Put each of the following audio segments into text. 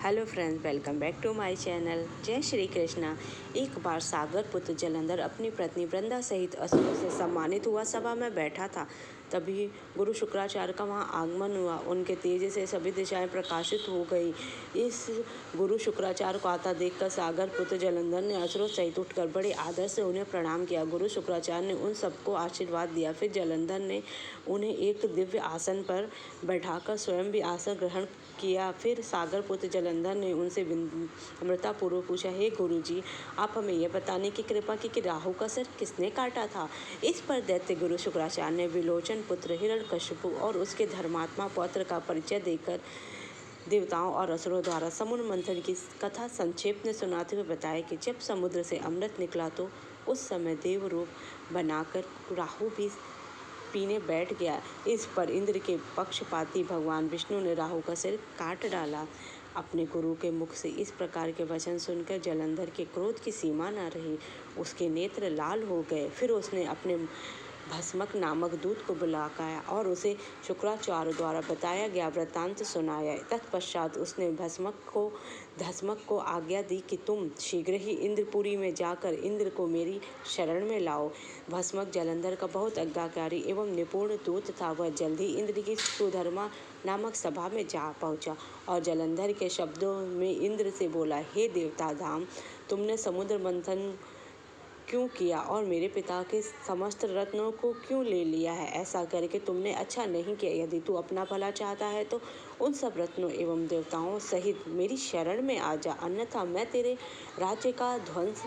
Hello friends, welcome back to my channel. जय श्री कृष्णा। एक बार सागर पुत्र जलंधर अपनी पत्नी वृंदा सहित असुरों से सम्मानित हुआ सभा में बैठा था। तभी गुरु शुक्राचार्य का वहां आगमन हुआ। उनके तेज से सभी दिशाएं प्रकाशित हो गई। इस गुरु शुक्राचार्य को आता देखकर सागर पुत्र जलंधर ने असुरों सहित उठकर बड़े आदर से उन्हें प्रणाम किया। गुरु शुक्राचार्य ने उन सबको आशीर्वाद दिया। फिर जलंधर ने उन्हें एक दिव्य आसन पर बैठाकर स्वयं भी आसन ग्रहण किया। फिर सागर पुत्र जलंधर ने उनसे विनम्रतापूर्वक पूछा, हे गुरु जी, आप हमें यह बताने की कृपा की कि राहु का सिर किसने काटा था। इस पर दैत्य गुरु शुक्राचार्य ने विलोचन पुत्र हिरण्यकशिपु और उसके धर्मात्मा पौत्र का परिचय देकर देवताओं और असुरों द्वारा समुद्र मंथन की कथा संक्षेप में सुनाते हुए बताया कि जब समुद्र से अमृत निकला तो उस समय देव रूप बनाकर राहु भी पीने बैठ गया। इस पर इंद्र के पक्षपाती भगवान विष्णु ने राहु का सिर काट डाला। अपने गुरु के मुख से इस प्रकार के वचन सुनकर जलंधर के क्रोध की सीमा न रही। उसके नेत्र लाल हो गए। फिर उसने अपने भस्मक नामक दूत को बुलाया और उसे शुक्राचार्य द्वारा बताया गया वृत्तांत सुनाया। तत्पश्चात उसने धस्मक को आज्ञा दी कि तुम शीघ्र ही इंद्रपुरी में जाकर इंद्र को मेरी शरण में लाओ। भस्मक जलंधर का बहुत आज्ञाकारी एवं निपुण दूत था। वह जल्द ही इंद्र की सुधर्मा नामक सभा में जा पहुंचा और जलंधर के शब्दों में इंद्र से बोला, हे देवता धाम, तुमने समुद्र मंथन क्यों किया और मेरे पिता के समस्त रत्नों को क्यों ले लिया है। ऐसा करके तुमने अच्छा नहीं किया। यदि तू अपना भला चाहता है तो उन सब रत्नों एवं देवताओं सहित मेरी शरण में आ जा, अन्यथा मैं तेरे राज्य का ध्वंस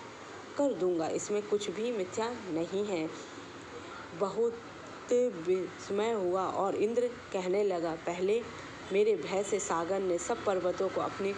कर दूंगा। इसमें कुछ भी मिथ्या नहीं है। बहुत विस्मय हुआ और इंद्र कहने लगा, पहले मेरे भय से सागर ने सब पर्वतों को अपनी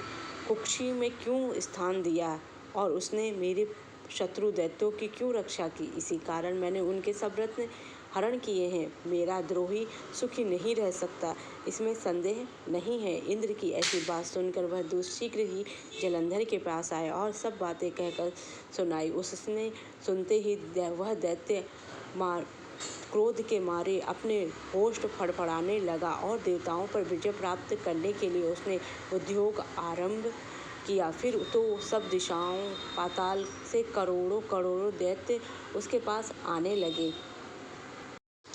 कुक्षी में क्यों स्थान दिया और उसने मेरे शत्रु दैत्यों की क्यों रक्षा की। इसी कारण मैंने उनके सब रत्न हरण किए हैं। मेरा द्रोही सुखी नहीं रह सकता, इसमें संदेह नहीं है। इंद्र की ऐसी बात सुनकर वह दूत शीघ्र ही जलंधर के पास आया और सब बातें कहकर सुनाई। उसने सुनते ही वह दैत्य क्रोध के मारे अपने होष्ठ फड़फड़ाने लगा और देवताओं पर विजय प्राप्त करने के लिए उसने उद्योग आरंभ किया। फिर तो सब दिशाओं पाताल से करोड़ों दैत्य उसके पास आने लगे।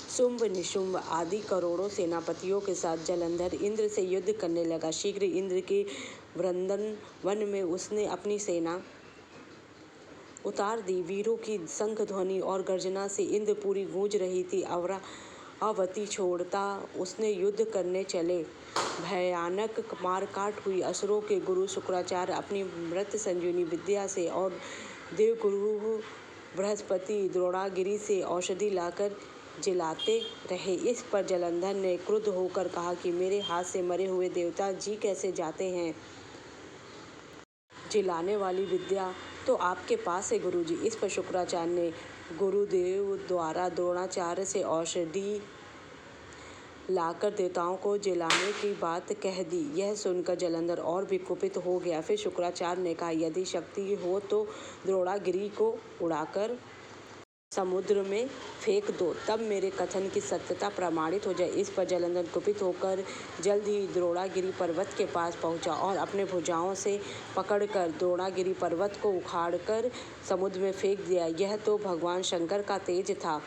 शुंभ निशुंभ आदि करोड़ों सेनापतियों के साथ जलंधर इंद्र से युद्ध करने लगा। शीघ्र इंद्र के वृंदन वन में उसने अपनी सेना उतार दी। वीरों की शंख ध्वनि और गर्जना से इंद्रपुरी गूंज रही थी। अवती छोड़ता उसने युद्ध करने चले। भयानक मारकाट हुई। असुरों के गुरु शुक्राचार्य अपनी मृत संजीवनी विद्या से और देवगुरु बृहस्पति द्रोणागिरी से औषधि लाकर जिलाते रहे। इस पर जलंधर ने क्रुद्ध होकर कहा कि मेरे हाथ से मरे हुए देवता जी कैसे जाते हैं। जिलाने वाली विद्या तो आपके पास है गुरुजी। इस पर शुक्राचार्य ने गुरुदेव द्वारा द्रोणाचार्य से औषधि लाकर देवताओं को जिलाने की बात कह दी। यह सुनकर जलंधर और भी कुपित हो गया। फिर शुक्राचार्य ने कहा, यदि शक्ति हो तो द्रोणागिरी को उड़ाकर समुद्र में फेंक दो, तब मेरे कथन की सत्यता प्रमाणित हो जाए। इस पर जलंधर कुपित होकर जल्द ही द्रोणागिरी पर्वत के पास पहुंचा और अपने भुजाओं से पकड़कर द्रोणागिरी पर्वत को उखाड़कर समुद्र में फेंक दिया। यह तो भगवान शंकर का तेज था,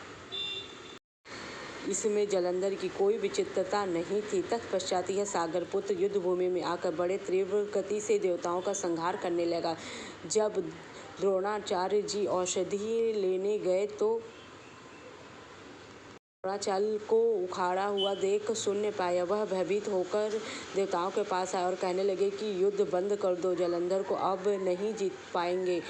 इसमें जलंधर की कोई विचित्रता नहीं थी। तत्पश्चात यह सागर पुत्र युद्ध भूमि में आकर बड़े तीव्र गति से देवताओं का संहार करने लगा। जब द्रोणाचार्य जी औषधि लेने गए तो द्रोणाचार्य को उखाड़ा हुआ देख सुन पाया। वह भयभीत होकर देवताओं के पास आए और कहने लगे कि युद्ध बंद कर दो, जलंधर को अब नहीं जीत पाएंगे।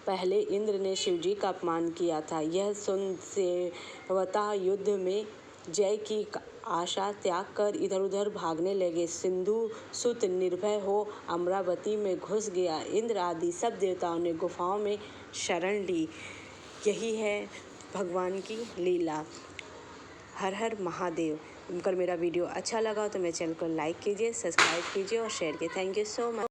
पहले इंद्र ने शिवजी का अपमान किया था। यह सुन देवता युद्ध में जय की आशा त्याग कर इधर उधर भागने लगे। सिंधु सुत निर्भय हो अमरावती में घुस गया। इंद्र आदि सब देवताओं ने गुफाओं में शरण ली। यही है भगवान की लीला। हर हर महादेव। अगर मेरा वीडियो अच्छा लगा तो मेरे चैनल को लाइक कीजिए, सब्सक्राइब कीजिए और शेयर कीजिए। Thank you so much.